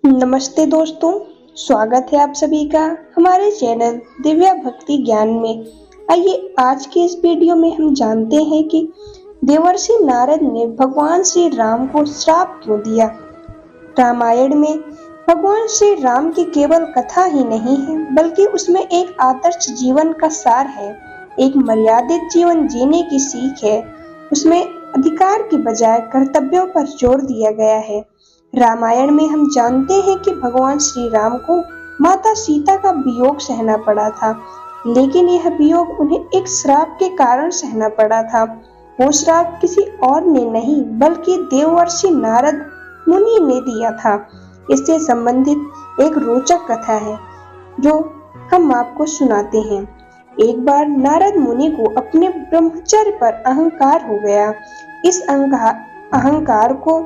नमस्ते दोस्तों, स्वागत है आप सभी का हमारे चैनल दिव्या भक्ति ज्ञान में। आइए आज के इस वीडियो में हम जानते हैं कि देवर्षि नारद ने भगवान श्री राम को श्राप क्यों दिया। रामायण में भगवान श्री राम की केवल कथा ही नहीं है, बल्कि उसमें एक आदर्श जीवन का सार है, एक मर्यादित जीवन जीने की सीख है। उसमें अधिकार की बजाय कर्तव्यों पर जोर दिया गया है। रामायण में हम जानते हैं कि भगवान श्री राम को माता सीता का वियोग सहना पड़ा था, लेकिन यह वियोग उन्हें एक श्राप के कारण सहना पड़ा था। वो श्राप किसी और ने नहीं, बल्कि देवर्षि नारद मुनि ने दिया था। इससे संबंधित एक रोचक कथा है जो हम आपको सुनाते हैं। एक बार नारद मुनि को अपने ब्रह्मचर्य पर अहंकार हो गया। इस अहंकार को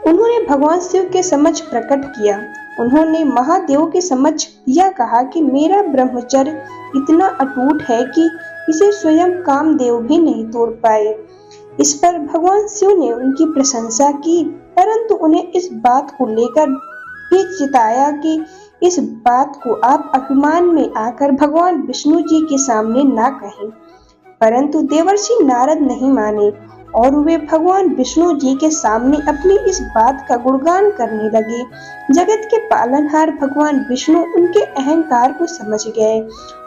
उन्होंने भगवान शिव के समक्ष प्रकट किया। उन्होंने महादेव के समक्ष यह कहा कि मेरा ब्रह्मचर्य इतना अटूट है कि इसे स्वयं कामदेव भी नहीं तोड़ पाए। इस पर भगवान शिव ने उनकी प्रशंसा की, परंतु उन्हें इस बात को लेकर भी चिताया कि इस बात को आप अभिमान में आकर भगवान विष्णु जी के सामने ना कहें। परंतु देवर्षि नारद नहीं माने और वे भगवान विष्णु जी के सामने अपनी इस बात का गुणगान करने लगे। जगत के पालनहार भगवान विष्णु उनके अहंकार को समझ गए।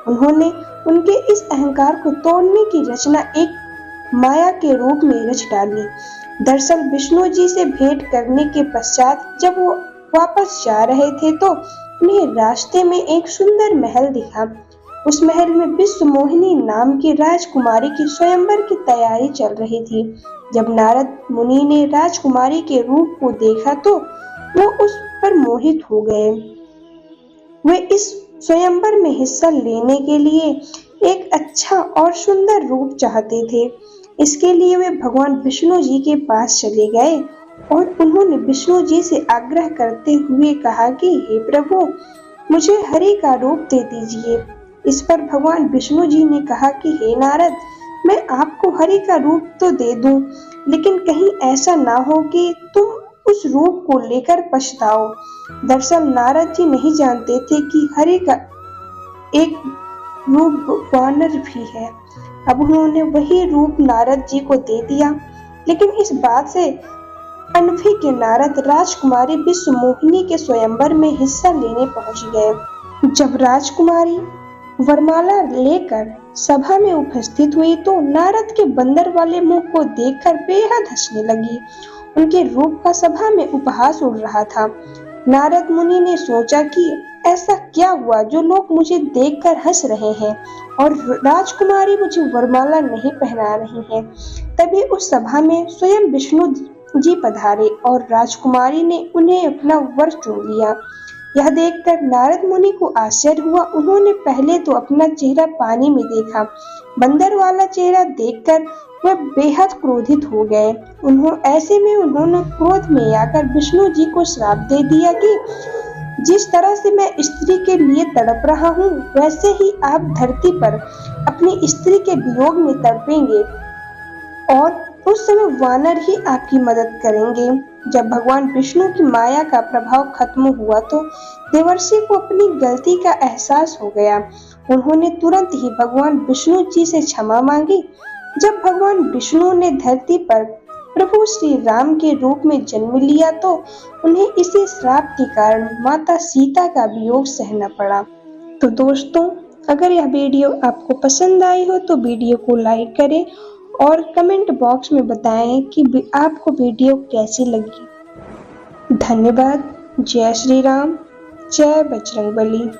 उन्होंने उनके इस अहंकार को तोड़ने की रचना एक माया के रूप में रच डाली। दरअसल विष्णु जी से भेंट करने के पश्चात जब वो वापस जा रहे थे तो उन्हें रास्ते में एक सुंदर महल दिखा। उस महल में विश्व मोहिनी नाम की राजकुमारी की स्वयंवर की तैयारी चल रही थी। जब नारद मुनि ने राजकुमारी के रूप को देखा तो वो उस पर मोहित हो गए। वे इस स्वयंवर में हिस्सा लेने के लिए एक अच्छा और सुंदर रूप चाहते थे। इसके लिए वे भगवान विष्णु जी के पास चले गए और उन्होंने विष्णु जी से आग्रह करते हुए कहा कि हे प्रभु, मुझे हरि का रूप दे दीजिए। इस पर भगवान विष्णु जी ने कहा कि हे नारद, मैं आपको हरि का रूप तो दे दूं, लेकिन कहीं ऐसा ना हो कि तुम उस रूप को लेकर पछताओ। दरअसल नारद जी नहीं जानते थे कि हरि का एक रूप वानर भी है। अब उन्होंने वही रूप नारद जी को दे दिया, लेकिन इस बात से अनभिज्ञ नारद राजकुमारी विश्व मोहिनी के स्वयंवर में हिस्सा लेने पहुंच गए। जब राजकुमारी वरमाला लेकर सभा में उपस्थित हुई तो नारद के बंदर वाले मुंह को देखकर बेहद हंसने लगी। उनके रूप का सभा में उपहास उड़ रहा था। नारद मुनि ने सोचा कि ऐसा क्या हुआ जो लोग मुझे देखकर हंस रहे हैं और राजकुमारी मुझे वरमाला नहीं पहना रही है। तभी उस सभा में स्वयं विष्णु जी पधारे और राजकुमारी ने उन्हें अपना वर चुन लिया। यह देखकर नारद मुनि को आश्चर्य हुआ। उन्होंने पहले तो अपना चेहरा पानी में देखा। बंदर वाला चेहरा देखकर वह बेहद क्रोधित हो गए। उन्होंने क्रोध में आकर विष्णु जी को श्राप दे दिया कि जिस तरह से मैं स्त्री के लिए तड़प रहा हूँ, वैसे ही आप धरती पर अपनी स्त्री के वियोग में तड़पेंगे और उस समय वानर ही आपकी मदद करेंगे। जब भगवान विष्णु की माया का प्रभाव खत्म हुआ तो देवर्षि को अपनी गलती का एहसास हो गया। उन्होंने तुरंत ही भगवान विष्णु जी से क्षमा मांगी। जब भगवान विष्णु ने धरती पर प्रभु श्री राम के रूप में जन्म लिया तो उन्हें इसी श्राप के कारण माता सीता का वियोग सहना पड़ा। तो दोस्तों, अगर यह वीडियो आपको पसंद आई हो तो वीडियो को लाइक करें और कमेंट बॉक्स में बताएं कि आपको वीडियो कैसी लगी। धन्यवाद। जय श्री राम, जय बजरंगबली।